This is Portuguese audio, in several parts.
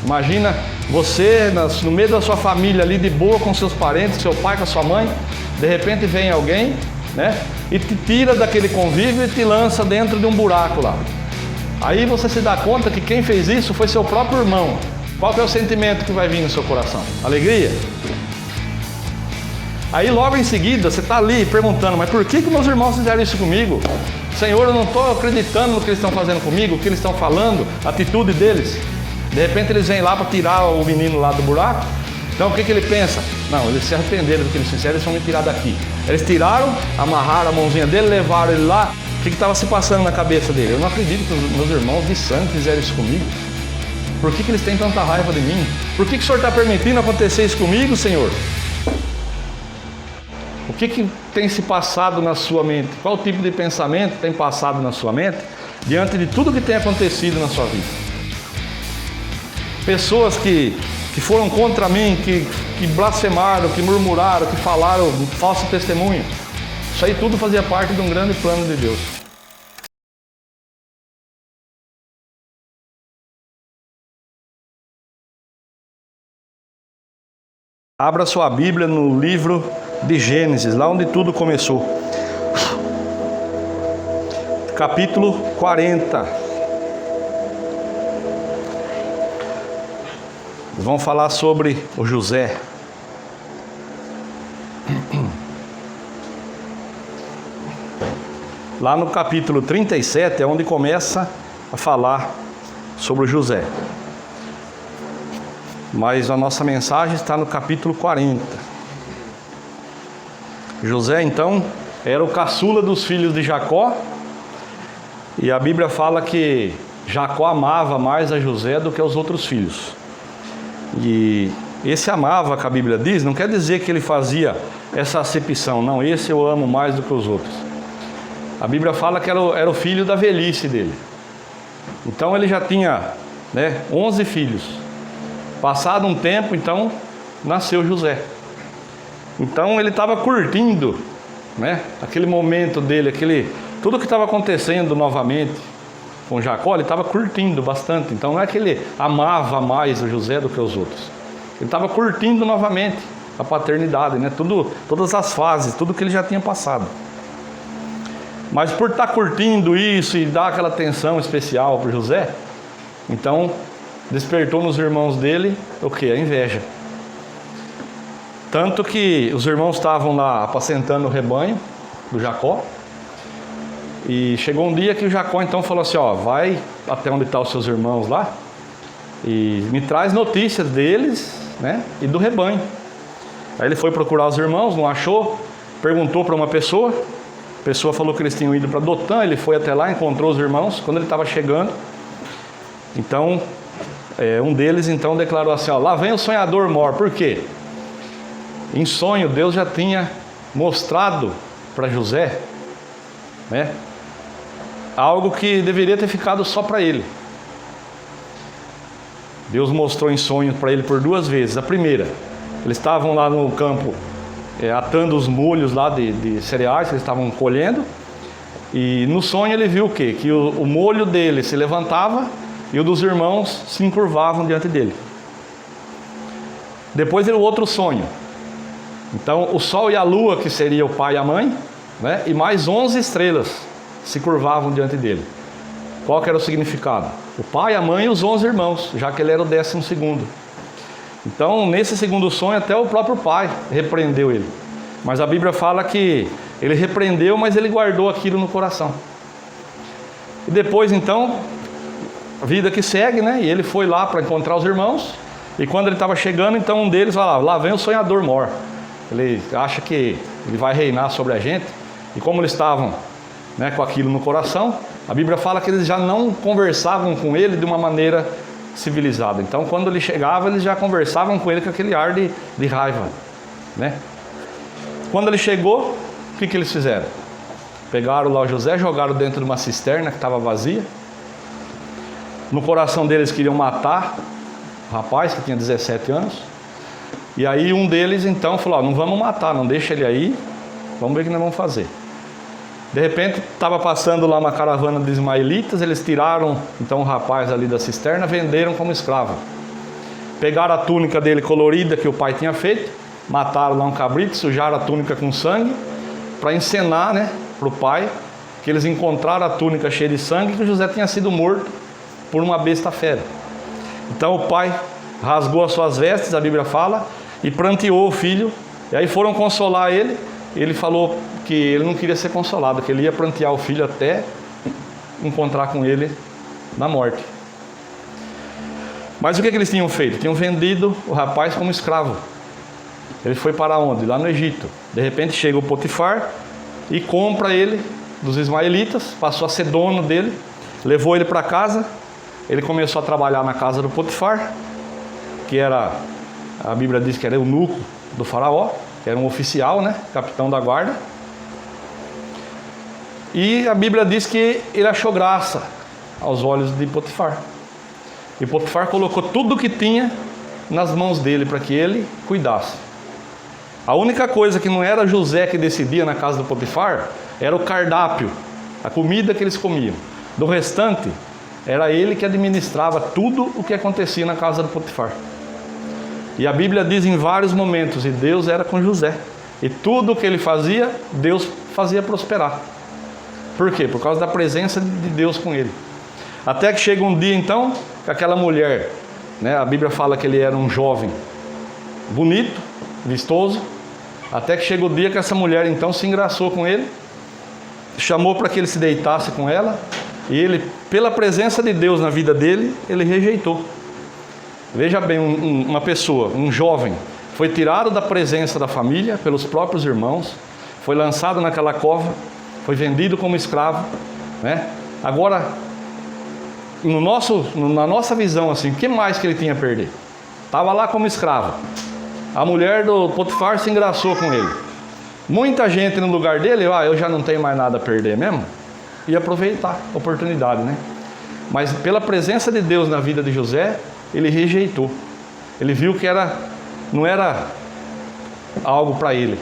Imagina você no meio da sua família ali de boa com seus parentes, seu pai com a sua mãe, de repente vem alguém, né, e te tira daquele convívio e te lança dentro de um buraco lá. Aí você se dá conta que quem fez isso foi seu próprio irmão. Qual que é o sentimento que vai vir no seu coração? Alegria? Aí logo em seguida você está ali perguntando, mas por que meus irmãos fizeram isso comigo? Senhor, eu não estou acreditando no que eles estão fazendo comigo, o que eles estão falando, a atitude deles. De repente eles vêm lá para tirar o menino lá do buraco. Então o que ele pensa? Não, eles se arrependeram do que eles fizeram, eles vão me tirar daqui. Eles tiraram, amarraram a mãozinha dele, levaram ele lá. O que estava se passando na cabeça dele? Eu não acredito que os meus irmãos de sangue fizeram isso comigo. Por que eles têm tanta raiva de mim? Por que o Senhor está permitindo acontecer isso comigo, Senhor? O que tem se passado na sua mente? Qual tipo de pensamento tem passado na sua mente diante de tudo que tem acontecido na sua vida? Pessoas que foram contra mim, que blasfemaram, que murmuraram, que falaram falso testemunho. Isso aí tudo fazia parte de um grande plano de Deus. Abra sua Bíblia no livro de Gênesis, lá onde tudo começou. Capítulo 40. Vamos falar sobre o José. Lá no capítulo 37 é onde começa a falar sobre o José. Mas a nossa mensagem está no capítulo 40. José, então, era o caçula dos filhos de Jacó. E a Bíblia fala que Jacó amava mais a José do que aos outros filhos. E esse amava, que a Bíblia diz, não quer dizer que ele fazia essa acepção. Não, esse eu amo mais do que os outros. A Bíblia fala que era o filho da velhice dele. Então ele já tinha 11 filhos. Passado um tempo, então, nasceu José. Então ele estava curtindo, aquele momento dele, tudo que estava acontecendo novamente com Jacó, ele estava curtindo bastante. Então não é que ele amava mais o José do que os outros. Ele estava curtindo novamente a paternidade, todas as fases, tudo que ele já tinha passado. Mas por estar curtindo isso e dar aquela atenção especial para José, então despertou nos irmãos dele o que? A inveja. Tanto que os irmãos estavam lá apacentando o rebanho do Jacó. E chegou um dia que o Jacó então falou assim, vai até onde estão os seus irmãos lá e me traz notícias deles, e do rebanho. Aí ele foi procurar os irmãos, não achou, perguntou para uma pessoa, a pessoa falou que eles tinham ido para Dotã, ele foi até lá, encontrou os irmãos. Quando ele estava chegando, então um deles então declarou assim, lá vem o sonhador mor. Por quê? Em sonho Deus já tinha mostrado para José, algo que deveria ter ficado só para ele. Deus mostrou em sonho para ele por 2 vezes. A primeira, eles estavam lá no campo atando os molhos lá de cereais que eles estavam colhendo. E no sonho ele viu o quê? Que o molho dele se levantava e o dos irmãos se encurvavam diante dele. Depois ele o outro sonho. Então o sol e a lua, que seria o pai e a mãe, e mais 11 estrelas se curvavam diante dele. Qual que era o significado? O pai, a mãe e os 11 irmãos, já que ele era o 12º. Então nesse segundo sonho até o próprio pai repreendeu ele. Mas a Bíblia fala que ele repreendeu, mas ele guardou aquilo no coração. E depois então, a vida que segue, e ele foi lá para encontrar os irmãos. E quando ele estava chegando, então um deles fala, lá vem o sonhador mor. Ele acha que ele vai reinar sobre a gente. E como eles estavam com aquilo no coração, a Bíblia fala que eles já não conversavam com ele de uma maneira civilizada. Então quando ele chegava, eles já conversavam com ele com aquele ar de raiva. Quando ele chegou, o que eles fizeram? Pegaram lá o José, jogaram dentro de uma cisterna que estava vazia. No coração deles queriam matar o rapaz que tinha 17 anos. E aí um deles então falou, não vamos matar, não deixa ele aí, vamos ver o que nós vamos fazer. De repente estava passando lá uma caravana de ismaelitas, eles tiraram então o rapaz ali da cisterna, venderam como escravo. pegaram a túnica dele colorida que o pai tinha feito, mataram lá um cabrito, sujaram a túnica com sangue, para encenar, né, para o pai, que eles encontraram a túnica cheia de sangue, que José tinha sido morto por uma besta fera. Então o pai rasgou as suas vestes, a Bíblia fala, e pranteou o filho, e aí foram consolar ele. Ele falou que ele não queria ser consolado, que ele ia prantear o filho até encontrar com ele na morte. Mas o que eles tinham feito? Tinham vendido o rapaz como escravo. Ele foi para onde? Lá no Egito. De repente chega o Potifar e compra ele dos ismaelitas, passou a ser dono dele, levou ele para casa. Ele começou a trabalhar na casa do Potifar, que era, a Bíblia diz que era eunuco do faraó, que era um oficial, né? Capitão da guarda. E a Bíblia diz que ele achou graça aos olhos de Potifar. E Potifar colocou tudo o que tinha nas mãos dele para que ele cuidasse. A única coisa que não era José que decidia na casa do Potifar era o cardápio, a comida que eles comiam. Do restante, era ele que administrava tudo o que acontecia na casa do Potifar. E a Bíblia diz em vários momentos, e Deus era com José. E tudo o que ele fazia, Deus fazia prosperar. Por quê? Por causa da presença de Deus com ele. Até que chega um dia então, que aquela mulher, né, a Bíblia fala que ele era um jovem bonito, vistoso. Até que chega o dia que essa mulher então se engraçou com ele, chamou para que ele se deitasse com ela, e ele, pela presença de Deus na vida dele, ele rejeitou. Veja bem, uma pessoa, um jovem, foi tirado da presença da família pelos próprios irmãos, foi lançado naquela cova, foi vendido como escravo, né? Agora, na nossa visão, assim, o que mais que ele tinha a perder? Estava lá como escravo. A mulher do Potifar se engraçou com ele. Muita gente no lugar dele, eu já não tenho mais nada a perder mesmo, ia aproveitar a oportunidade, né? Mas pela presença de Deus na vida de José, ele rejeitou. Ele viu que não era algo para ele,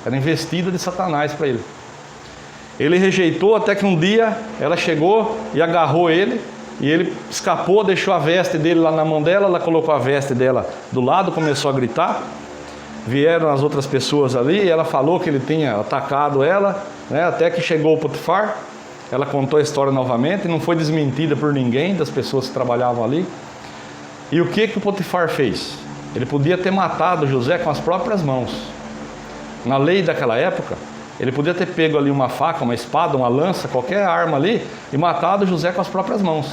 era investida de Satanás para ele. Ele rejeitou até que um dia ela chegou e agarrou ele, e ele escapou, deixou a veste dele lá na mão dela, ela colocou a veste dela do lado, começou a gritar. Vieram as outras pessoas ali, e ela falou que ele tinha atacado ela, né, até que chegou o Potifar. Ela contou a história novamente, não foi desmentida por ninguém das pessoas que trabalhavam ali. E o que o Potifar fez? Ele podia ter matado José com as próprias mãos. Na lei daquela época, ele podia ter pego ali uma faca, uma espada, uma lança, qualquer arma ali, e matado José com as próprias mãos.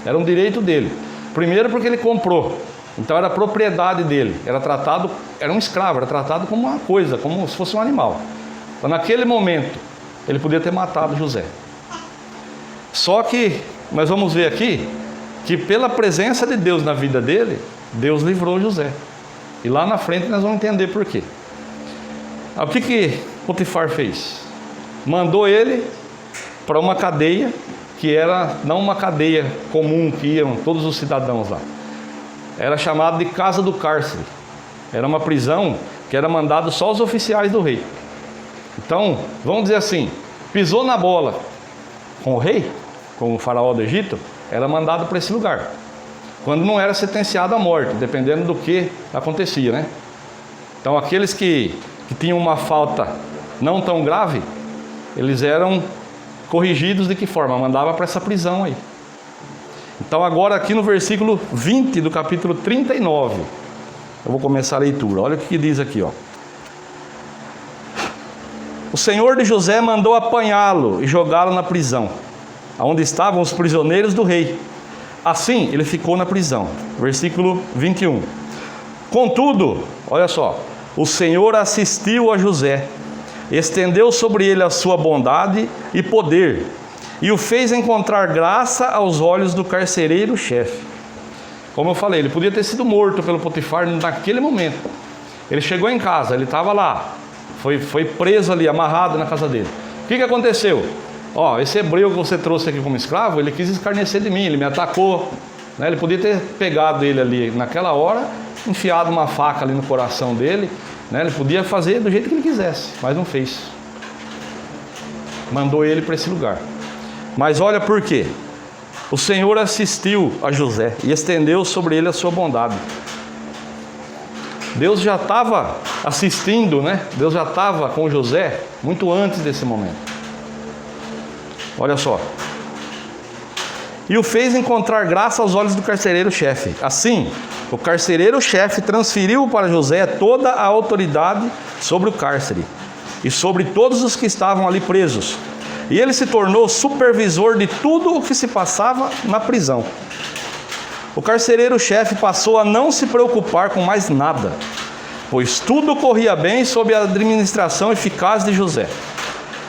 Era um direito dele. Primeiro porque ele comprou, então era propriedade dele, era um escravo, era tratado como uma coisa, como se fosse um animal. Então naquele momento, ele podia ter matado José. Só que, nós vamos ver aqui, que pela presença de Deus na vida dele, Deus livrou José. E lá na frente nós vamos entender por quê. O que Potifar fez? Mandou ele para uma cadeia, que era não uma cadeia comum que iam todos os cidadãos lá. Era chamado de casa do cárcere. Era uma prisão que era mandado só os oficiais do rei. Então, vamos dizer assim, pisou na bola com o rei, com o faraó do Egito, era mandado para esse lugar. Quando não era sentenciado à morte, dependendo do que acontecia, né? Então, aqueles que tinham uma falta não tão grave, eles eram corrigidos de que forma? Mandava para essa prisão aí. Então agora aqui no versículo 20 do capítulo 39, eu vou começar a leitura. Olha o que diz aqui, ó. O Senhor de José mandou apanhá-lo e jogá-lo na prisão, onde estavam os prisioneiros do rei. Assim ele ficou na prisão. Versículo 21. Contudo, olha só, o Senhor assistiu a José, estendeu sobre ele a sua bondade e poder, e o fez encontrar graça aos olhos do carcereiro-chefe. Como eu falei, ele podia ter sido morto pelo Potifar naquele momento. Ele chegou em casa, ele estava lá, foi preso ali, amarrado na casa dele. O que aconteceu? Esse hebreu que você trouxe aqui como escravo, ele quis escarnecer de mim, ele me atacou, né? Ele podia ter pegado ele ali naquela hora, enfiado uma faca ali no coração dele, né? Ele podia fazer do jeito que ele quisesse, mas não fez. Mandou ele para esse lugar. Mas olha por quê. O Senhor assistiu a José e estendeu sobre ele a sua bondade. Deus já estava assistindo, né? Deus já estava com José muito antes desse momento. Olha só. E o fez encontrar graça aos olhos do carcereiro-chefe. Assim, o carcereiro-chefe transferiu para José toda a autoridade sobre o cárcere e sobre todos os que estavam ali presos. E ele se tornou supervisor de tudo o que se passava na prisão. O carcereiro-chefe passou a não se preocupar com mais nada, pois tudo corria bem sob a administração eficaz de José.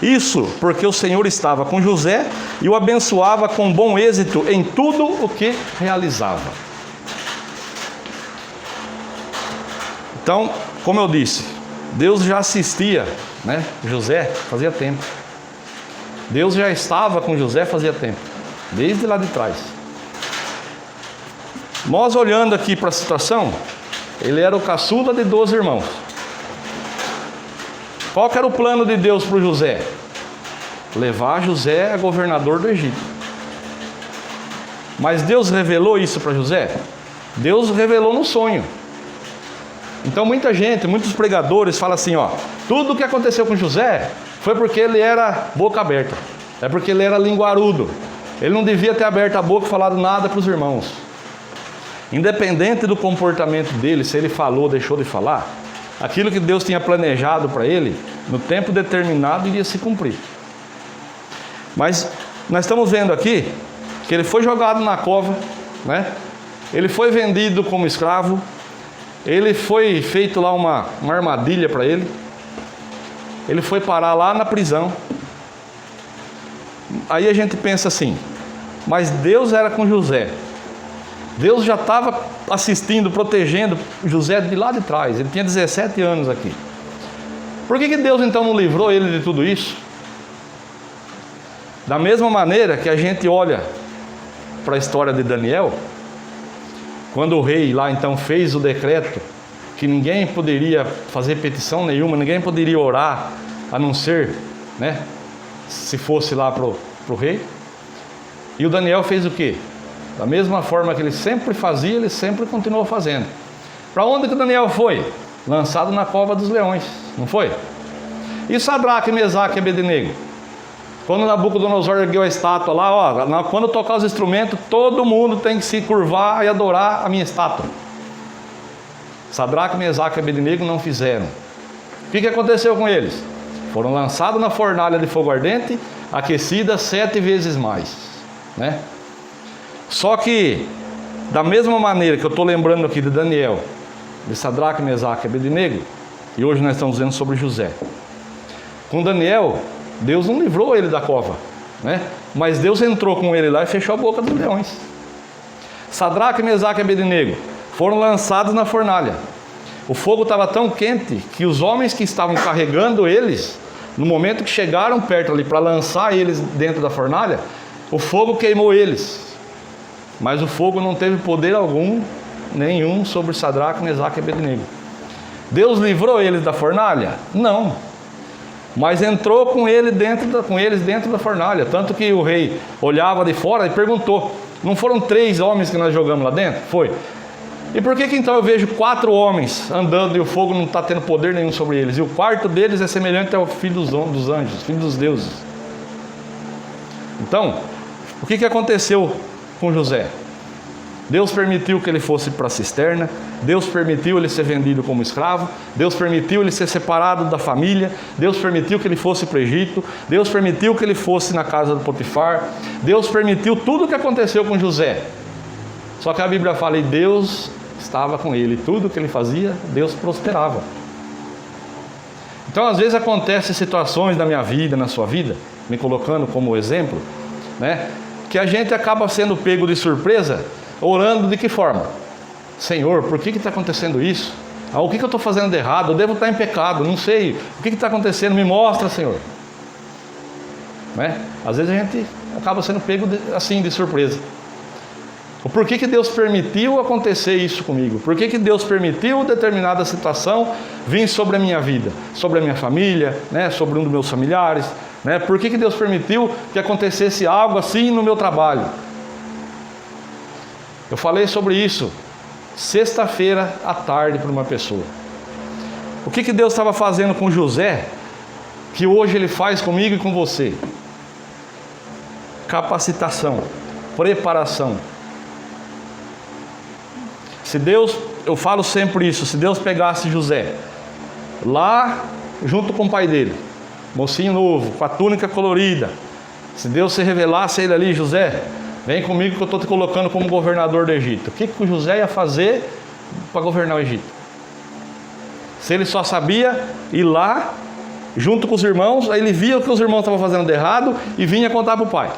Isso porque o Senhor estava com José e o abençoava com bom êxito em tudo o que realizava. Então, como eu disse, Deus já assistia, né, José fazia tempo. Deus já estava com José fazia tempo, desde lá de trás. Nós olhando aqui para a situação, ele era o caçula de 12 irmãos. Qual que era o plano de Deus para o José? Levar José a governador do Egito. Mas Deus revelou isso para José? Deus revelou no sonho. Então muita gente, muitos pregadores falam assim, ó, tudo o que aconteceu com José foi porque ele era boca aberta. É porque ele era linguarudo. Ele não devia ter aberto a boca e falado nada para os irmãos. Independente do comportamento dele, se ele falou ou deixou de falar, aquilo que Deus tinha planejado para ele, no tempo determinado, iria se cumprir. Mas nós estamos vendo aqui que ele foi jogado na cova, né? Ele foi vendido como escravo, ele foi feito lá uma armadilha para ele, ele foi parar lá na prisão. Aí a gente pensa assim, mas Deus era com José. Deus já estava assistindo, protegendo José de lá de trás. Ele tinha 17 anos aqui. Por que Deus então não livrou ele de tudo isso? Da mesma maneira que a gente olha para a história de Daniel, quando o rei lá então fez o decreto que ninguém poderia fazer petição nenhuma, ninguém poderia orar, a não ser, né, se fosse lá para o rei. E o Daniel fez o quê? Da mesma forma que ele sempre fazia, ele sempre continuou fazendo. Para onde que Daniel foi? Lançado na cova dos leões, não foi? E Sadraque, Mesaque e Abednego? Quando Nabucodonosor ergueu a estátua lá, ó, quando tocar os instrumentos, todo mundo tem que se curvar e adorar a minha estátua. Sadraque, Mesaque e Abednego não fizeram. O que aconteceu com eles? Foram lançados na fornalha de fogo ardente, aquecida 7 vezes mais, né? Só que, da mesma maneira que eu estou lembrando aqui de Daniel, de Sadraque, Mesaque e Abednego, e hoje nós estamos vendo sobre José. Com Daniel, Deus não livrou ele da cova, né? Mas Deus entrou com ele lá e fechou a boca dos leões. Sadraque, Mesaque e Abednego foram lançados na fornalha. O fogo estava tão quente que os homens que estavam carregando eles, no momento que chegaram perto ali para lançar eles dentro da fornalha, o fogo queimou eles. Mas o fogo não teve poder nenhum sobre Sadraque, Mesaque e Abednego. Deus livrou eles da fornalha? Não. Mas entrou com eles dentro da fornalha. Tanto que o rei olhava de fora e perguntou, não foram 3 homens que nós jogamos lá dentro? Foi. E por que então eu vejo 4 homens andando e o fogo não está tendo poder nenhum sobre eles? E o quarto deles é semelhante ao filho dos anjos, filho dos deuses. Então, o que aconteceu com José? Deus permitiu que ele fosse para a cisterna, Deus permitiu ele ser vendido como escravo, Deus permitiu ele ser separado da família, Deus permitiu que ele fosse para o Egito, Deus permitiu que ele fosse na casa do Potifar, Deus permitiu tudo o que aconteceu com José. Só que a Bíblia fala, e Deus estava com ele, tudo que ele fazia, Deus prosperava. Então às vezes acontecem situações na minha vida, na sua vida, me colocando como exemplo, né, que a gente acaba sendo pego de surpresa, orando de que forma? Senhor, por que está acontecendo isso? O que eu estou fazendo de errado? Eu devo estar em pecado, não sei. O que está acontecendo? Me mostra, Senhor. Né? Às vezes a gente acaba sendo pego assim de surpresa. Por que Deus permitiu acontecer isso comigo? Por que Deus permitiu determinada situação vir sobre a minha vida, sobre a minha família, né? Sobre um dos meus familiares? Né? Por que Deus permitiu que acontecesse algo assim no meu trabalho? Eu falei sobre isso sexta-feira à tarde para uma pessoa. O que Deus estava fazendo com José, que hoje Ele faz comigo e com você? Capacitação, preparação. Se Deus, eu falo sempre isso, se Deus pegasse José, lá junto com o pai dele, mocinho novo, com a túnica colorida, se Deus se revelasse a ele ali, José, vem comigo que eu estou te colocando como governador do Egito. O que o José ia fazer para governar o Egito? Se ele só sabia ir lá, junto com os irmãos, aí ele via o que os irmãos estavam fazendo de errado e vinha contar para o pai.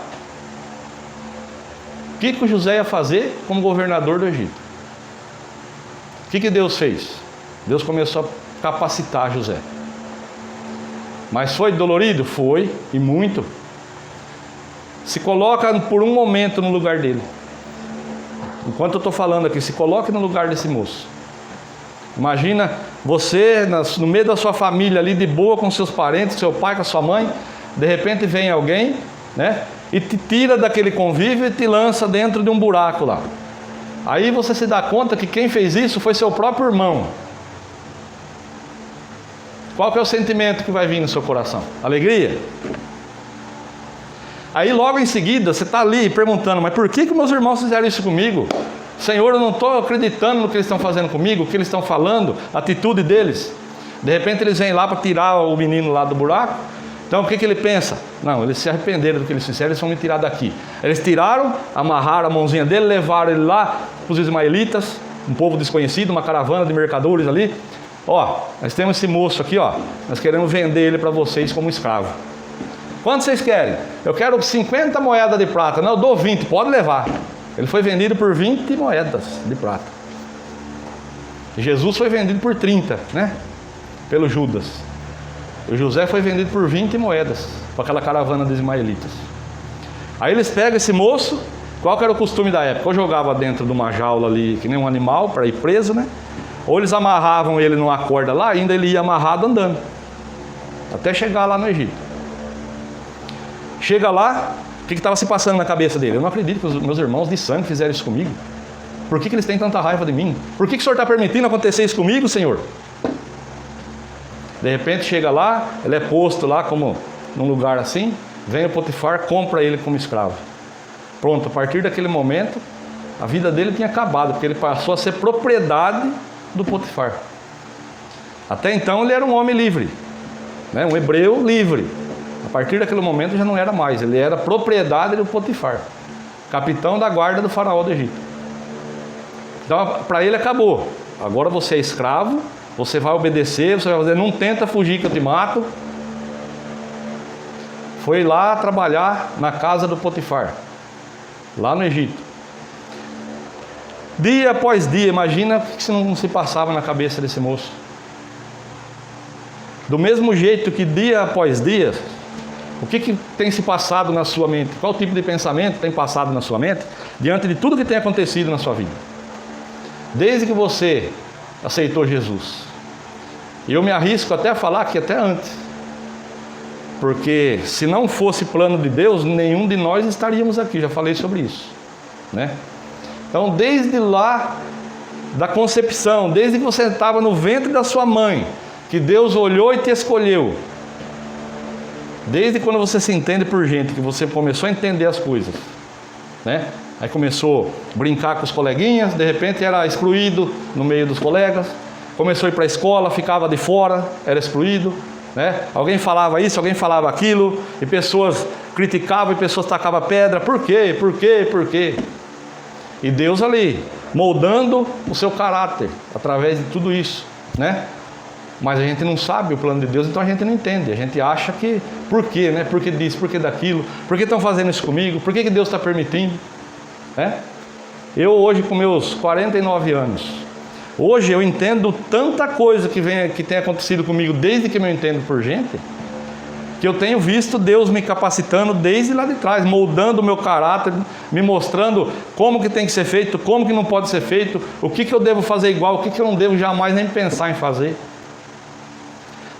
O que o José ia fazer como governador do Egito? O que Deus fez? Deus começou a capacitar José. Mas foi dolorido? Foi, e muito. Se coloca por um momento no lugar dele. Enquanto eu estou falando aqui, se coloque no lugar desse moço. Imagina você no meio da sua família ali, de boa com seus parentes, seu pai, com a sua mãe. De repente vem alguém, né, e te tira daquele convívio e te lança dentro de um buraco lá. Aí você se dá conta que quem fez isso foi seu próprio irmão. Qual que é o sentimento que vai vir no seu coração? Alegria? Aí logo em seguida você está ali perguntando, mas por que meus irmãos fizeram isso comigo? Senhor, eu não estou acreditando no que eles estão fazendo comigo, o que eles estão falando, a atitude deles. De repente eles vêm lá para tirar o menino lá do buraco. Então o que ele pensa? Não, eles se arrependeram do que eles fizeram, eles vão me tirar daqui. Eles tiraram, amarraram a mãozinha dele, levaram ele lá para os ismaelitas, um povo desconhecido, uma caravana de mercadores ali. Ó, nós temos esse moço aqui, ó, nós queremos vender ele para vocês como escravo. Quanto vocês querem? Eu quero 50 moedas de prata. Não, eu dou 20, pode levar. Ele foi vendido por 20 moedas de prata. Jesus foi vendido por 30, né? Pelo Judas. O José foi vendido por 20 moedas para aquela caravana dos ismaelitas. Aí eles pegam esse moço. Qual que era o costume da época? Ou jogava dentro de uma jaula ali, que nem um animal, para ir preso, né? Ou eles amarravam ele numa corda lá, ainda ele ia amarrado andando, até chegar lá no Egito. Chega lá, o que estava se passando na cabeça dele? Eu não acredito que os meus irmãos de sangue fizeram isso comigo. Por que eles têm tanta raiva de mim? Por que o Senhor está permitindo acontecer isso comigo, Senhor? De repente chega lá, ele é posto lá como num lugar assim, vem o Potifar, compra ele como escravo. Pronto, a partir daquele momento, a vida dele tinha acabado, porque ele passou a ser propriedade do Potifar. Até então ele era um homem livre, né? Um hebreu livre. A partir daquele momento já não era mais, ele era propriedade do Potifar, capitão da guarda do faraó do Egito. Então para ele acabou. Agora você é escravo, você vai obedecer, você vai fazer, não tenta fugir que eu te mato. Foi lá trabalhar na casa do Potifar, lá no Egito. Dia após dia, imagina o que não se passava na cabeça desse moço. Do mesmo jeito que dia após dia, o que tem se passado na sua mente? Qual tipo de pensamento tem passado na sua mente diante de tudo que tem acontecido na sua vida? Desde que você aceitou Jesus. E eu me arrisco até a falar que até antes. Porque se não fosse plano de Deus, nenhum de nós estaríamos aqui. Já falei sobre isso, né? Então, desde lá da concepção, desde que você estava no ventre da sua mãe, que Deus olhou e te escolheu. Desde quando você se entende por gente, que você começou a entender as coisas, né? Aí começou a brincar com os coleguinhas, de repente era excluído no meio dos colegas. Começou a ir para a escola, ficava de fora, era excluído, né? Alguém falava isso, alguém falava aquilo, e pessoas criticavam e pessoas tacavam pedra. Por quê? Por quê? Por quê? E Deus ali, moldando o seu caráter, através de tudo isso, né? Mas a gente não sabe o plano de Deus, então a gente não entende. A gente acha que, por quê, né? Por que disso, por que daquilo? Por que estão fazendo isso comigo? Por que Deus está permitindo? Né? Eu hoje com meus 49 anos, hoje eu entendo tanta coisa que tem acontecido comigo desde que eu entendo por gente, que eu tenho visto Deus me capacitando desde lá de trás, moldando o meu caráter, me mostrando como que tem que ser feito, como que não pode ser feito, o que eu devo fazer igual, o que eu não devo jamais nem pensar em fazer.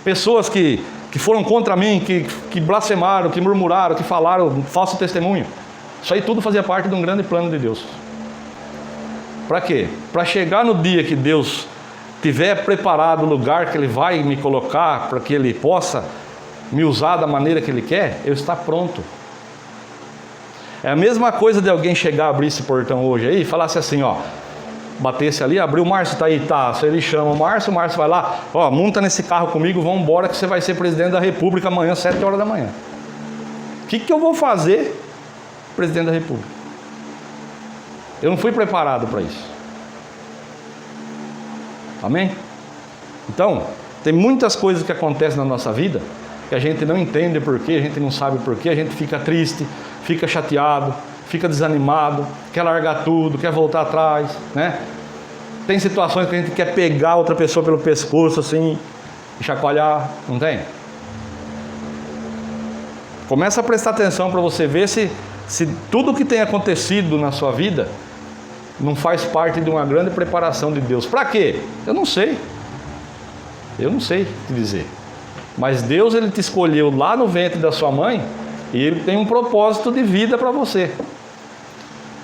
Pessoas que foram contra mim, que blasfemaram, que murmuraram, que falaram falso testemunho. Isso aí tudo fazia parte de um grande plano de Deus. Para quê? Para chegar no dia que Deus tiver preparado o lugar que Ele vai me colocar, para que Ele possa me usar da maneira que Ele quer, eu estar pronto. É a mesma coisa de alguém chegar, abrir esse portão hoje aí e falasse assim, ó, batesse ali, abriu, o Márcio tá aí, tá, se ele chama o Márcio vai lá, ó, monta nesse carro comigo, vamos embora que você vai ser presidente da República amanhã, 7 horas da manhã. O que eu vou fazer, presidente da República? Eu não fui preparado para isso. Amém? Então, tem muitas coisas que acontecem na nossa vida que a gente não entende porquê, a gente não sabe porquê, a gente fica triste, fica chateado, fica desanimado, quer largar tudo, quer voltar atrás, né? Tem situações que a gente quer pegar outra pessoa pelo pescoço assim e chacoalhar, não tem? Começa a prestar atenção para você ver se tudo que tem acontecido na sua vida não faz parte de uma grande preparação de Deus. Para quê? Eu não sei te dizer. Mas Deus, Ele te escolheu lá no ventre da sua mãe e Ele tem um propósito de vida para você.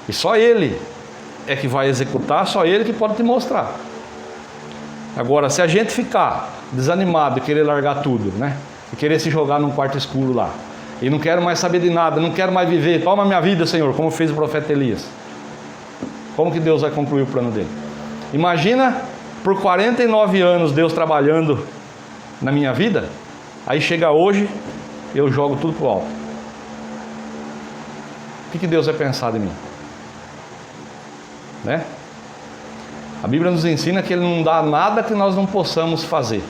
E só Ele é que vai executar, só Ele que pode te mostrar. Agora, se a gente ficar desanimado e querer largar tudo, né? E querer se jogar num quarto escuro lá, e não quero mais saber de nada, não quero mais viver, toma minha vida, Senhor, como fez o profeta Elias. Como que Deus vai concluir o plano dele? Imagina, por 49 anos, Deus trabalhando na minha vida, aí chega hoje, eu jogo tudo pro alto. O que Deus vai pensar de mim? Né? A Bíblia nos ensina que Ele não dá nada que nós não possamos fazer.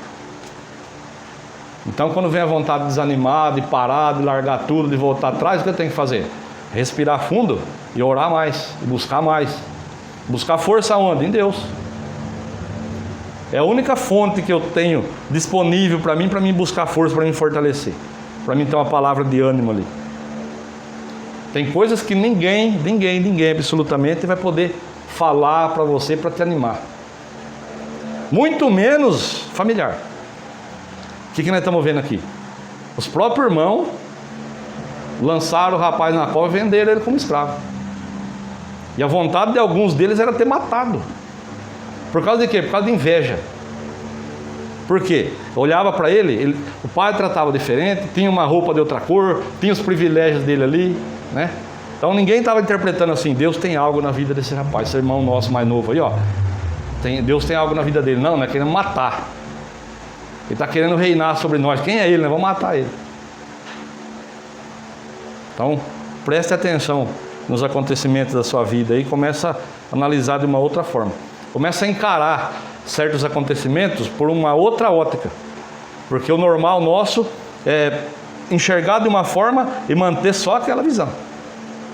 Então, quando vem a vontade de desanimar, de parar, de largar tudo, de voltar atrás, o que eu tenho que fazer? Respirar fundo e orar mais, e buscar mais. Buscar força onde? Em Deus. É a única fonte que eu tenho disponível para mim buscar força, para me fortalecer, para mim ter uma palavra de ânimo ali. Tem coisas que ninguém absolutamente vai poder falar para você para te animar. Muito menos familiar. O que nós estamos vendo aqui? Os próprios irmãos lançaram o rapaz na cova e venderam ele como escravo. E a vontade de alguns deles era ter matado. Por causa de quê? Por causa de inveja. Por quê? Olhava para ele, o pai tratava diferente, tinha uma roupa de outra cor, tinha os privilégios dele ali, né? Então ninguém estava interpretando assim, Deus tem algo na vida desse rapaz, esse irmão nosso mais novo aí, ó. Deus tem algo na vida dele. Não é querendo matar. Ele está querendo reinar sobre nós. Quem é ele? Nós vamos matar ele. Então, preste atenção nos acontecimentos da sua vida e começa a analisar de uma outra forma. Começa a encarar certos acontecimentos por uma outra ótica. Porque o normal nosso é enxergar de uma forma e manter só aquela visão,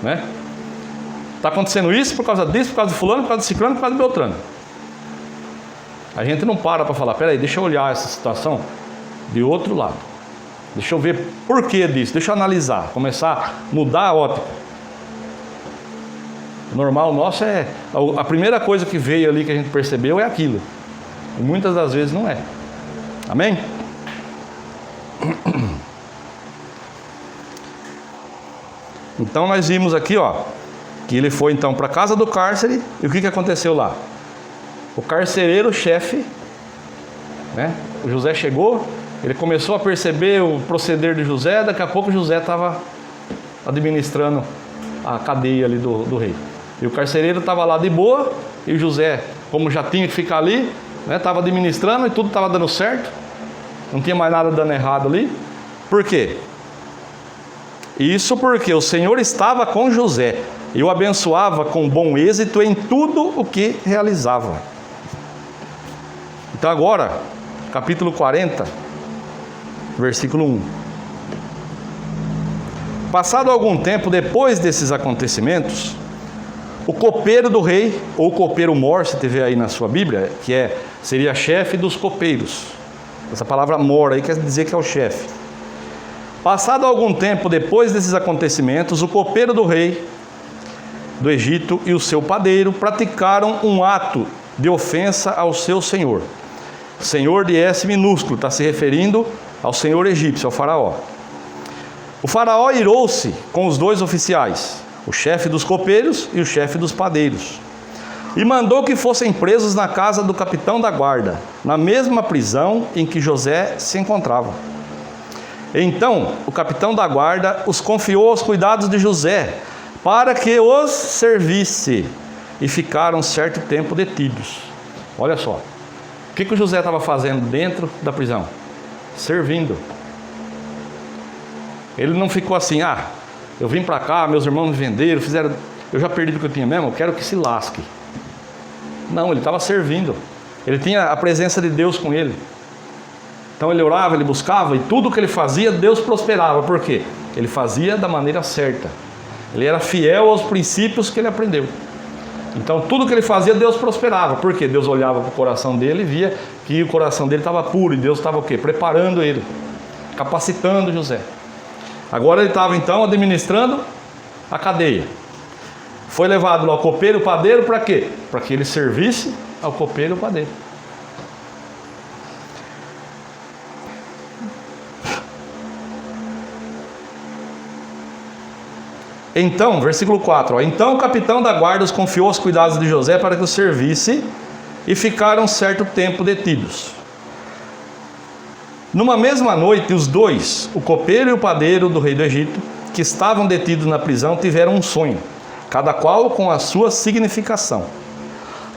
né? Está acontecendo isso por causa disso, por causa de fulano, por causa de ciclano, por causa de beltrano. A gente não para falar, peraí, deixa eu olhar essa situação de outro lado. Deixa eu ver por que disso, deixa eu analisar, começar a mudar a ótica. O normal nosso é, a primeira coisa que veio ali que a gente percebeu é aquilo. E muitas das vezes não é. Amém? Então nós vimos aqui, ó, que ele foi então para a casa do cárcere, e o que aconteceu lá? O carcereiro-chefe, né? O José chegou, ele começou a perceber o proceder de José, daqui a pouco José estava administrando a cadeia ali do rei. E o carcereiro estava lá de boa, e o José, como já tinha que ficar ali, né, estava administrando e tudo estava dando certo, não tinha mais nada dando errado ali. Por quê? Isso porque o Senhor estava com José e o abençoava com bom êxito em tudo o que realizava. Então agora, capítulo 40, versículo 1. Passado algum tempo depois desses acontecimentos, o copeiro do rei, ou copeiro-mor, se tiver aí na sua Bíblia, que seria chefe dos copeiros. Essa palavra mor aí quer dizer que é o chefe. Passado algum tempo depois desses acontecimentos, o copeiro do rei do Egito e o seu padeiro praticaram um ato de ofensa ao seu senhor. Senhor de S minúsculo, está se referindo ao senhor egípcio, ao faraó. O faraó irou-se com os dois oficiais, o chefe dos copeiros e o chefe dos padeiros. E mandou que fossem presos na casa do capitão da guarda, na mesma prisão em que José se encontrava. Então o capitão da guarda os confiou aos cuidados de José, para que os servisse, e ficaram certo tempo detidos. Olha só, o que o José estava fazendo dentro da prisão? Servindo. Ele não ficou assim, eu vim para cá, meus irmãos me venderam, eu já perdi o que eu tinha mesmo, eu quero que se lasque. Não, ele estava servindo. Ele tinha a presença de Deus com ele. Então ele orava, ele buscava, e tudo que ele fazia, Deus prosperava. Por quê? Ele fazia da maneira certa. Ele era fiel aos princípios que ele aprendeu. Então tudo que ele fazia, Deus prosperava. Por quê? Deus olhava para o coração dele e via que o coração dele estava puro. E Deus estava o quê? Preparando ele, capacitando José. Agora ele estava então administrando a cadeia. Foi levado lá ao copeiro e o padeiro para quê? Para que ele servisse ao copeiro e ao padeiro. Então, versículo 4, então o capitão da guarda os confiou aos cuidados de José para que o servisse, e ficaram certo tempo detidos. Numa mesma noite, os dois, o copeiro e o padeiro do rei do Egito, que estavam detidos na prisão, tiveram um sonho, cada qual com a sua significação.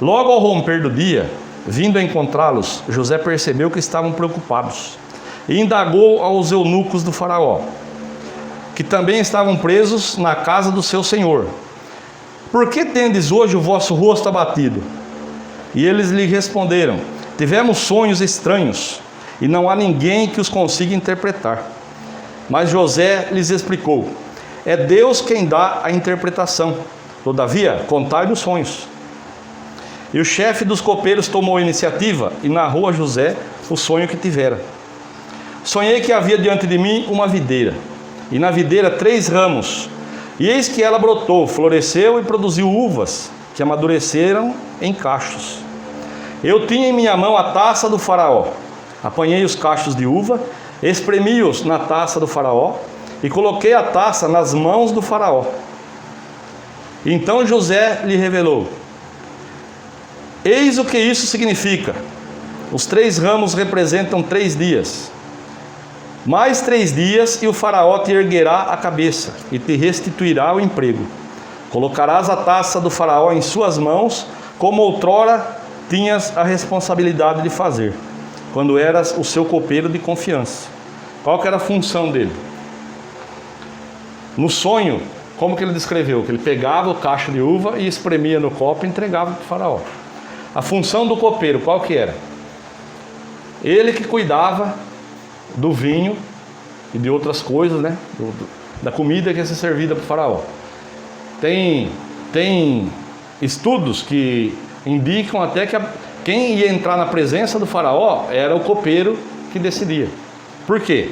Logo ao romper do dia, vindo a encontrá-los, José percebeu que estavam preocupados, e indagou aos eunucos do faraó, que também estavam presos na casa do seu senhor: por que tendes hoje o vosso rosto abatido? E eles lhe responderam: tivemos sonhos estranhos, e não há ninguém que os consiga interpretar. Mas José lhes explicou: é Deus quem dá a interpretação. Todavia, contai-lhe os sonhos. E o chefe dos copeiros tomou a iniciativa e narrou a José o sonho que tivera. Sonhei que havia diante de mim uma videira, e na videira 3 ramos, e eis que ela brotou, floresceu e produziu uvas, que amadureceram em cachos. Eu tinha em minha mão a taça do faraó, apanhei os cachos de uva, espremi-os na taça do faraó, e coloquei a taça nas mãos do faraó. Então José lhe revelou: eis o que isso significa. Os 3 ramos representam 3 dias. Mais 3 dias e o faraó te erguerá a cabeça e te restituirá o emprego. Colocarás a taça do faraó em suas mãos, como outrora tinhas a responsabilidade de fazer, quando eras o seu copeiro de confiança. Qual que era a função dele? No sonho, como que ele descreveu? Que ele pegava o cacho de uva e espremia no copo e entregava para o faraó. A função do copeiro, qual que era? Ele que cuidava do vinho e de outras coisas, né? Da comida que ia ser servida para o faraó. Tem estudos que indicam até que quem ia entrar na presença do faraó era o copeiro que decidia. Por quê?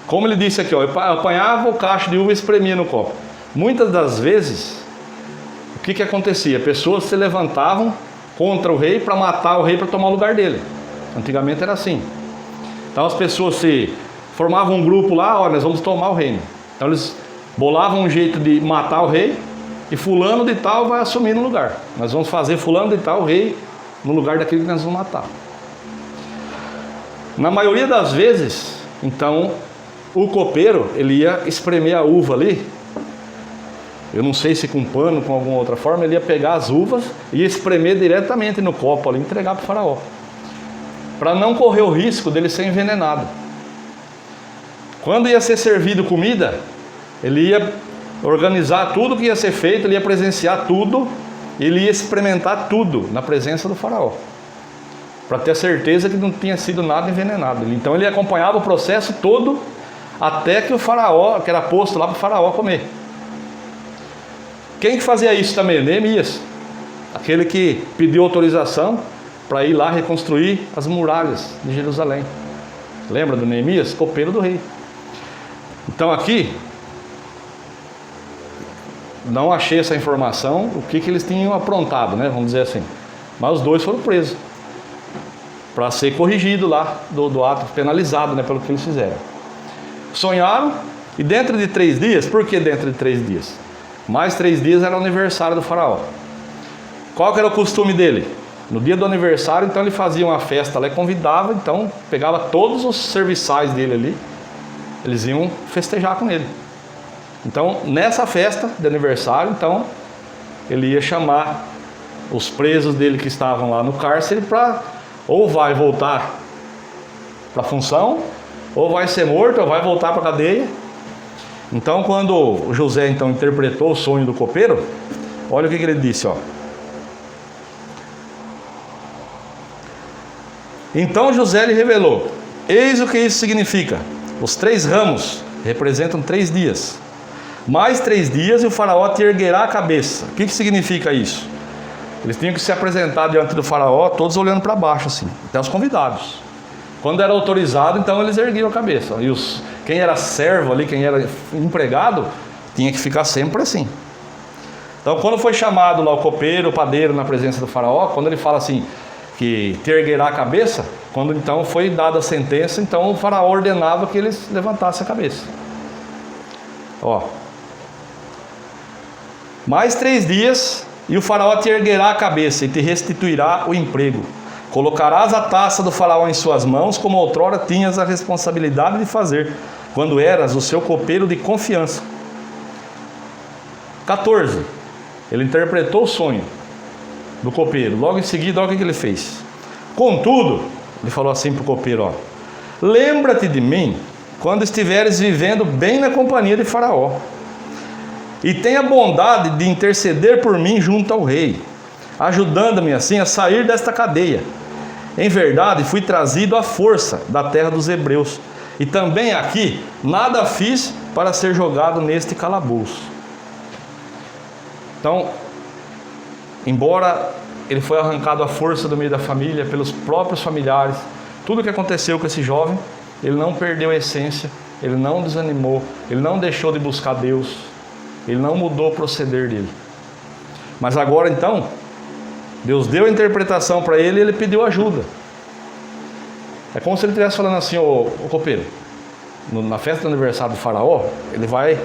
Como ele disse aqui, apanhava o cacho de uva e espremia no copo. Muitas das vezes, o que acontecia? Pessoas se levantavam contra o rei para matar o rei, para tomar o lugar dele. Antigamente era assim. Então as pessoas se formavam um grupo lá: olha, nós vamos tomar o reino. Então eles bolavam um jeito de matar o rei, e fulano de tal vai assumir no lugar. Nós vamos fazer fulano de tal o rei no lugar daquele que nós vamos matar. Na maioria das vezes, então, o copeiro, ele ia espremer a uva ali. Eu não sei se com pano, com alguma outra forma, ele ia pegar as uvas e ia espremer diretamente no copo ali, entregar para o faraó, para não correr o risco dele ser envenenado. Quando ia ser servido comida, ele ia organizar tudo que ia ser feito, ele ia presenciar tudo, ele ia experimentar tudo na presença do faraó, para ter certeza que não tinha sido nada envenenado. Então ele acompanhava o processo todo, até que o faraó, que era posto lá para o faraó comer. Quem que fazia isso também? Neemias, aquele que pediu autorização para ir lá reconstruir as muralhas de Jerusalém. Lembra do Neemias? Copeiro do rei. Então aqui, não achei essa informação, o que eles tinham aprontado, né? Vamos dizer assim. Mas os 2 foram presos, para ser corrigido lá do ato, penalizado, né, pelo que eles fizeram. Sonharam, e dentro de 3 dias, por que dentro de 3 dias? Mais 3 dias era o aniversário do faraó. Qual que era o costume dele? No dia do aniversário, então ele fazia uma festa lá e convidava, então pegava todos os serviçais dele ali, eles iam festejar com ele. Então, nessa festa de aniversário, então, ele ia chamar os presos dele que estavam lá no cárcere para ou vai voltar para a função, ou vai ser morto, ou vai voltar para a cadeia. Então, quando José então interpretou o sonho do copeiro, olha o que ele disse, ó. Então José lhe revelou: eis o que isso significa. Os 3 ramos representam 3 dias. Mais 3 dias e o faraó te erguerá a cabeça. O que significa isso? Eles tinham que se apresentar diante do faraó, todos olhando para baixo assim, até os convidados. Quando era autorizado, então eles erguiam a cabeça. E quem era servo ali, quem era empregado, tinha que ficar sempre assim. Então quando foi chamado lá o copeiro, o padeiro na presença do faraó, quando ele fala assim, que te erguerá a cabeça, quando então foi dada a sentença, então o faraó ordenava que eles levantassem a cabeça. Ó. Mais 3 dias e o faraó te erguerá a cabeça e te restituirá o emprego. Colocarás a taça do faraó em suas mãos, como outrora tinhas a responsabilidade de fazer, quando eras o seu copeiro de confiança. 14. Ele interpretou o sonho do copeiro. Logo em seguida, olha o que ele fez. Contudo, ele falou assim para o copeiro, ó, lembra-te de mim quando estiveres vivendo bem na companhia de Faraó, e tenha bondade de interceder por mim junto ao rei, ajudando-me assim a sair desta cadeia. Em verdade, fui trazido à força da terra dos hebreus, e também aqui nada fiz para ser jogado neste calabouço. Então, embora ele foi arrancado à força do meio da família, pelos próprios familiares, tudo o que aconteceu com esse jovem, ele não perdeu a essência, ele não desanimou, ele não deixou de buscar Deus, ele não mudou o proceder dele. Mas agora então, Deus deu a interpretação para ele e ele pediu ajuda. É como se ele estivesse falando assim, ô copeiro, na festa do aniversário do faraó, ele vai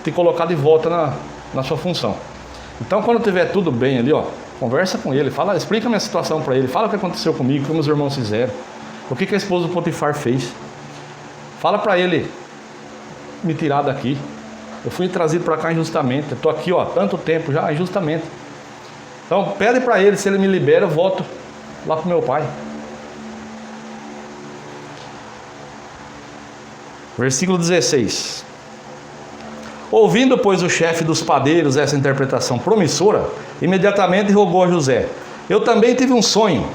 te colocar de volta na sua função. Então quando tiver tudo bem ali, ó, conversa com ele, fala, explica a minha situação para ele, fala o que aconteceu comigo, o que meus irmãos fizeram, o que a esposa do Potifar fez. Fala para ele me tirar daqui. Eu fui trazido para cá injustamente, eu estou aqui ó, há tanto tempo já, injustamente. Então pede para ele, se ele me libera, eu volto lá para o meu pai. Versículo 16. Ouvindo, pois, o chefe dos padeiros essa interpretação promissora, imediatamente rogou a José: eu também tive um sonho.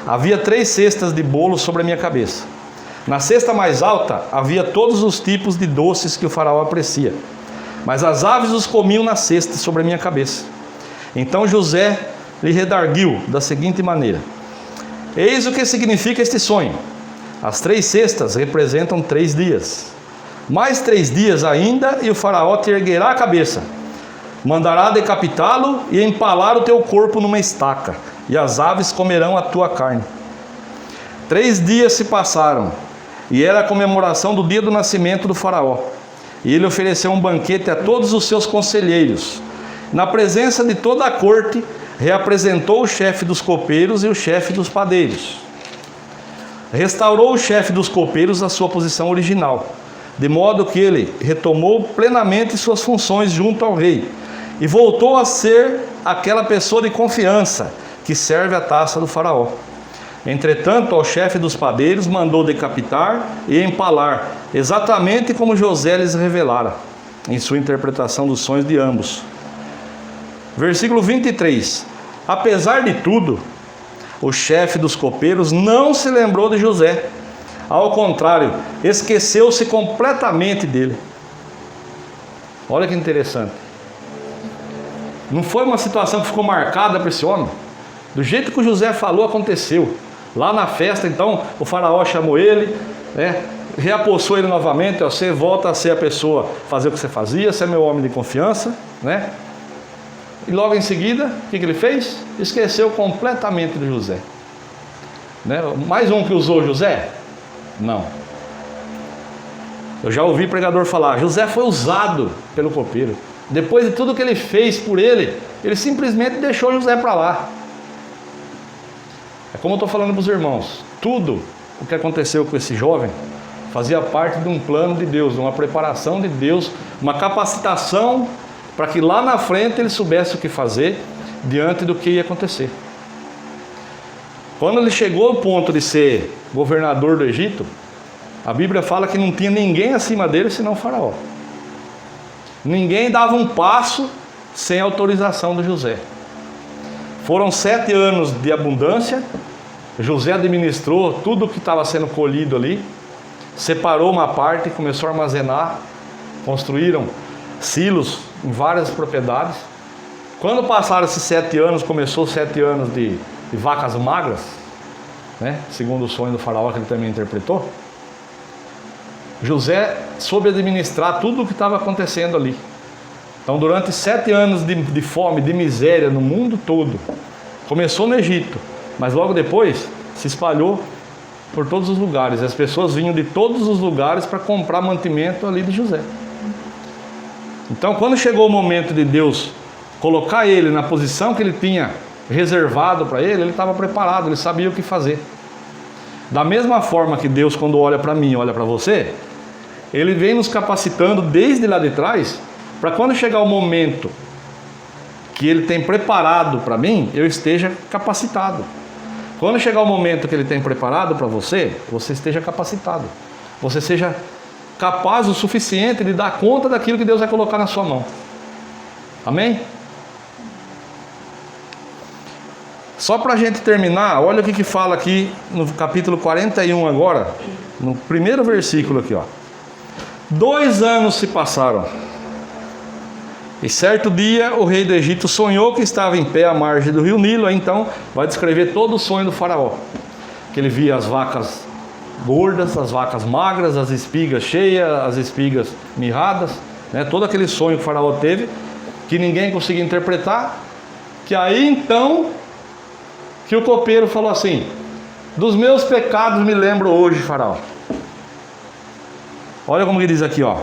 Havia 3 cestas de bolo sobre a minha cabeça. Na cesta mais alta havia todos os tipos de doces que o faraó aprecia, mas as aves os comiam na cesta sobre a minha cabeça. Então José lhe redarguiu da seguinte maneira: eis o que significa este sonho. As 3 cestas representam 3 dias. Mais 3 dias ainda e o faraó te erguerá a cabeça. Mandará decapitá-lo e empalar o teu corpo numa estaca, e as aves comerão a tua carne. 3 dias se passaram, e era a comemoração do dia do nascimento do faraó. E ele ofereceu um banquete a todos os seus conselheiros. Na presença de toda a corte, reapresentou o chefe dos copeiros e o chefe dos padeiros. Restaurou o chefe dos copeiros a sua posição original, de modo que ele retomou plenamente suas funções junto ao rei, e voltou a ser aquela pessoa de confiança que serve a taça do faraó. Entretanto, ao chefe dos padeiros mandou decapitar e empalar, exatamente como José lhes revelara, em sua interpretação dos sonhos de ambos. Versículo 23. Apesar de tudo, o chefe dos copeiros não se lembrou de José. Ao contrário, esqueceu-se completamente dele. Olha que interessante. Não foi uma situação que ficou marcada para esse homem. Do jeito que o José falou, aconteceu. Lá na festa, então, o faraó chamou ele, reapossou ele novamente. Ó, você volta a ser a pessoa, fazer o que você fazia, você é meu homem de confiança, né? E logo em seguida, o que ele fez? Esqueceu completamente de José. Né? Mais um que usou José? Não. Eu já ouvi pregador falar: José foi usado pelo copeiro. Depois de tudo que ele fez por ele, Ele simplesmente deixou José para lá. É como eu estou falando para os irmãos, tudo o que aconteceu com esse jovem fazia parte de um plano de Deus, de uma preparação de Deus, uma capacitação para que lá na frente ele soubesse o que fazer diante do que ia acontecer. Quando ele chegou ao ponto de ser governador do Egito, a Bíblia fala que não tinha ninguém acima dele senão o faraó. Ninguém dava um passo sem autorização de José. Foram 7 anos de abundância. José administrou tudo o que estava sendo colhido ali, separou uma parte e começou a armazenar. Construíram silos em várias propriedades. Quando passaram esses 7 anos, começou 7 anos de vacas magras, né? Segundo o sonho do faraó que ele também interpretou. José soube administrar tudo o que estava acontecendo ali. Então, durante 7 anos de fome, de miséria no mundo todo, começou no Egito, mas logo depois se espalhou por todos os lugares. As pessoas vinham de todos os lugares para comprar mantimento ali de José. Então, quando chegou o momento de Deus colocar ele na posição que ele tinha reservado para ele estava preparado, ele sabia o que fazer. Da mesma forma que Deus, quando olha para mim, olha para você, Ele vem nos capacitando desde lá de trás, para quando chegar o momento que Ele tem preparado para mim, eu esteja capacitado. Quando chegar o momento que Ele tem preparado para você, você esteja capacitado. Você seja capaz o suficiente de dar conta daquilo que Deus vai colocar na sua mão. Amém? Só para a gente terminar, olha o que fala aqui no capítulo 41 agora, no primeiro versículo aqui, ó. 2 anos se passaram, e certo dia o rei do Egito sonhou que estava em pé à margem do rio Nilo. Aí então vai descrever todo o sonho do faraó, que ele via as vacas gordas, as vacas magras, as espigas cheias, as espigas mirradas, né? Todo aquele sonho que o faraó teve, que ninguém conseguia interpretar, que aí então que o copeiro falou assim: dos meus pecados me lembro hoje, faraó. Olha como que diz aqui, ó,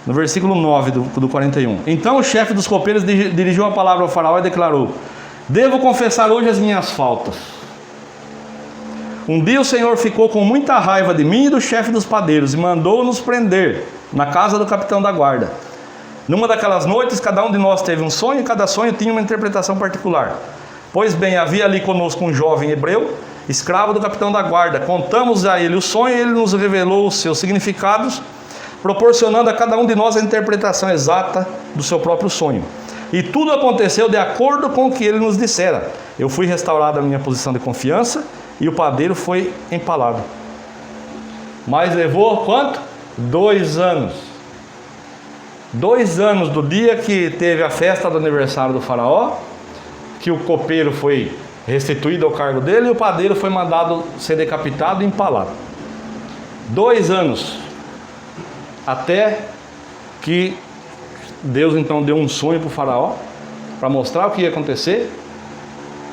no versículo 9 do 41. Então o chefe dos copeiros dirigiu a palavra ao faraó e declarou: devo confessar hoje as minhas faltas. Um dia o Senhor ficou com muita raiva de mim e do chefe dos padeiros e mandou-nos prender na casa do capitão da guarda. Numa daquelas noites, cada um de nós teve um sonho e cada sonho tinha uma interpretação particular. Pois bem, havia ali conosco um jovem hebreu, escravo do capitão da guarda. Contamos a ele o sonho e ele nos revelou os seus significados, proporcionando a cada um de nós a interpretação exata do seu próprio sonho. E tudo aconteceu de acordo com o que ele nos dissera. Eu fui restaurado à minha posição de confiança e o padeiro foi empalado. Mas levou quanto? 2 anos. 2 anos do dia que teve a festa do aniversário do faraó, que o copeiro foi restituído ao cargo dele e o padeiro foi mandado ser decapitado e empalado. 2 anos. Até que Deus então deu um sonho para o faraó, para mostrar o que ia acontecer,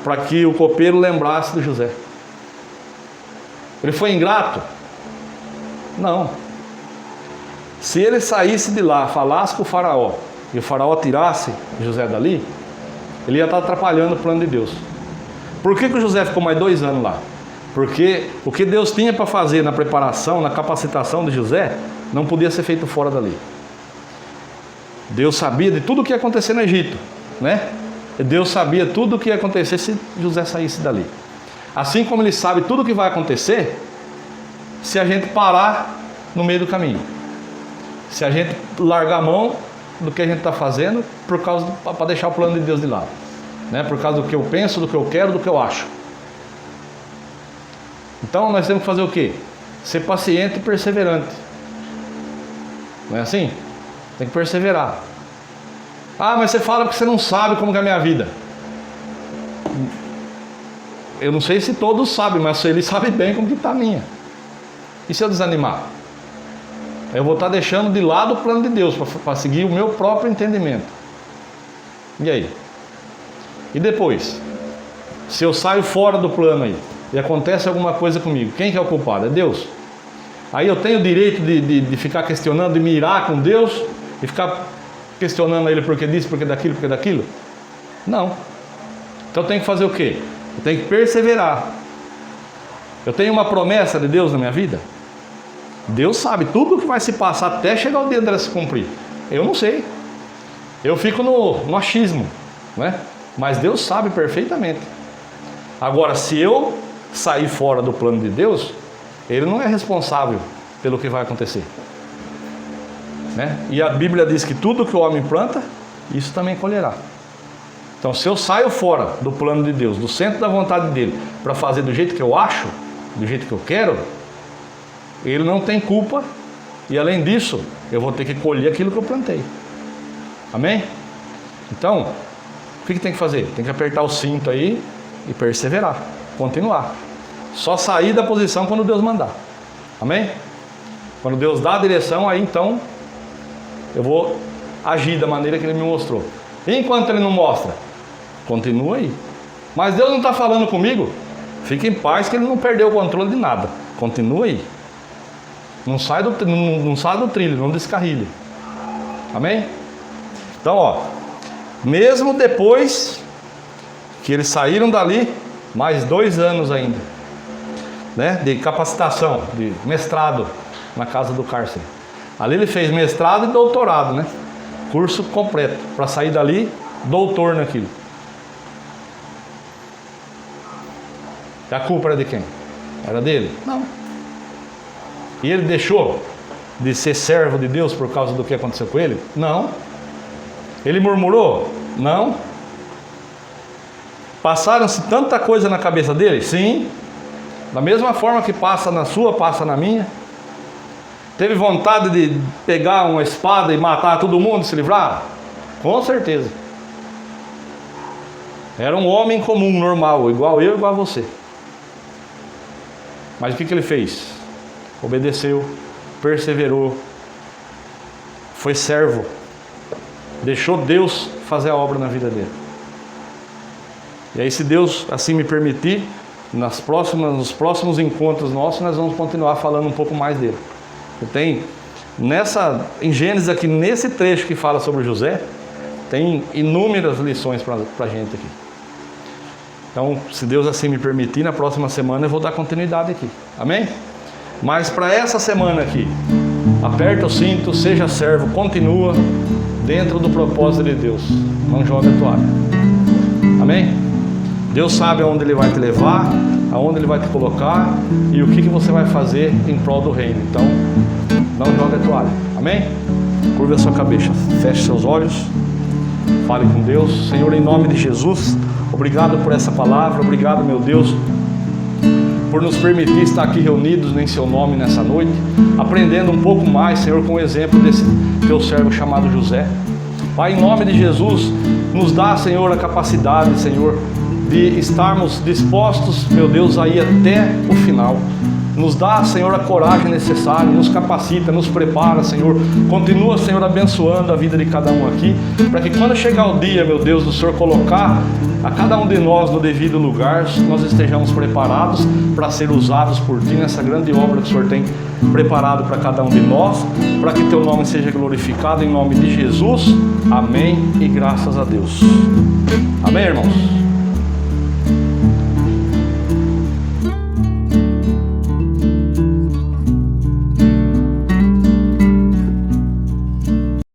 para que o copeiro lembrasse de José. Ele foi ingrato? Não. Se ele saísse de lá, falasse com o faraó, e o faraó tirasse José dali, ele ia estar atrapalhando o plano de Deus. Por que o José ficou mais 2 anos lá? Porque o que Deus tinha para fazer na preparação, na capacitação de José, não podia ser feito fora dali. Deus sabia de tudo o que ia acontecer no Egito, né? Deus sabia tudo o que ia acontecer se José saísse dali. Assim como Ele sabe tudo o que vai acontecer se a gente parar no meio do caminho. Se a gente largar a mão do que a gente está fazendo para deixar o plano de Deus de lado, né? Por causa do que eu penso, do que eu quero, do que eu acho. Então nós temos que fazer o quê? Ser paciente e perseverante. Não é assim? Tem que perseverar. Ah, mas você fala porque você não sabe como que é a minha vida. Eu não sei se todos sabem, mas ele sabe bem como que está a minha. E se eu desanimar? Eu vou estar deixando de lado o plano de Deus para seguir o meu próprio entendimento. E aí? E depois? Se eu saio fora do plano aí e acontece alguma coisa comigo, quem que é o culpado? É Deus. Aí eu tenho o direito de ficar questionando, de mirar com Deus e ficar questionando Ele porque disso, porque daquilo, porque daquilo? Não. Então eu tenho que fazer o quê? Eu tenho que perseverar. Eu tenho uma promessa de Deus na minha vida? Deus sabe tudo o que vai se passar até chegar o dia dela se cumprir. Eu não sei. Eu fico no achismo, né? Mas Deus sabe perfeitamente. Agora, se eu sair fora do plano de Deus, Ele não é responsável pelo que vai acontecer, né? E a Bíblia diz que tudo que o homem planta, isso também colherá. Então, se eu saio fora do plano de Deus, do centro da vontade dEle, para fazer do jeito que eu acho, do jeito que eu quero, Ele não tem culpa. E além disso, eu vou ter que colher aquilo que eu plantei. Amém? Então, o que tem que fazer? Tem que apertar o cinto aí e perseverar, continuar. Só sair da posição quando Deus mandar. Amém? Quando Deus dá a direção, aí então eu vou agir da maneira que Ele me mostrou. E enquanto Ele não mostra, continua aí. Mas Deus não está falando comigo? Fique em paz que Ele não perdeu o controle de nada. Continua aí. Não sai do trilho, não descarrilhe. Amém? Então, ó, mesmo depois que eles saíram dali, mais 2 anos ainda, né, de capacitação, de mestrado na casa do cárcere. Ali ele fez mestrado e doutorado, né? Curso completo, para sair dali, doutor naquilo. E a culpa era de quem? Era dele? Não. E ele deixou de ser servo de Deus por causa do que aconteceu com ele? Não. Ele murmurou? Não. Passaram-se tanta coisa na cabeça dele? Sim. Da mesma forma que passa na sua, passa na minha. Teve vontade de pegar uma espada e matar todo mundo, se livrar? Com certeza. Era um homem comum, normal, igual eu, igual a você. Mas o que ele fez? Obedeceu, perseverou, foi servo, deixou Deus fazer a obra na vida dele. E aí, se Deus assim me permitir, nos próximos encontros nossos, nós vamos continuar falando um pouco mais dele. Tem em Gênesis aqui, nesse trecho que fala sobre José, tem inúmeras lições para a gente aqui. Então, se Deus assim me permitir, na próxima semana eu vou dar continuidade aqui. Amém? Mas para essa semana aqui, aperta o cinto, seja servo, continua dentro do propósito de Deus. Não joga a toalha. Amém? Deus sabe aonde Ele vai te levar, aonde Ele vai te colocar e o que você vai fazer em prol do reino. Então, não joga a toalha. Amém? Curva a sua cabeça, feche seus olhos, fale com Deus. Senhor, em nome de Jesus, obrigado por essa palavra, obrigado, meu Deus, por nos permitir estar aqui reunidos em Seu nome nessa noite, aprendendo um pouco mais, Senhor, com o exemplo desse Teu servo chamado José. Pai, em nome de Jesus, nos dá, Senhor, a capacidade, Senhor, de estarmos dispostos, meu Deus, a ir até o final. Nos dá, Senhor, a coragem necessária, nos capacita, nos prepara, Senhor. Continua, Senhor, abençoando a vida de cada um aqui, para que quando chegar o dia, meu Deus, do Senhor colocar a cada um de nós no devido lugar, nós estejamos preparados para ser usados por Ti nessa grande obra que o Senhor tem preparado para cada um de nós, para que Teu nome seja glorificado em nome de Jesus. Amém e graças a Deus. Amém, irmãos?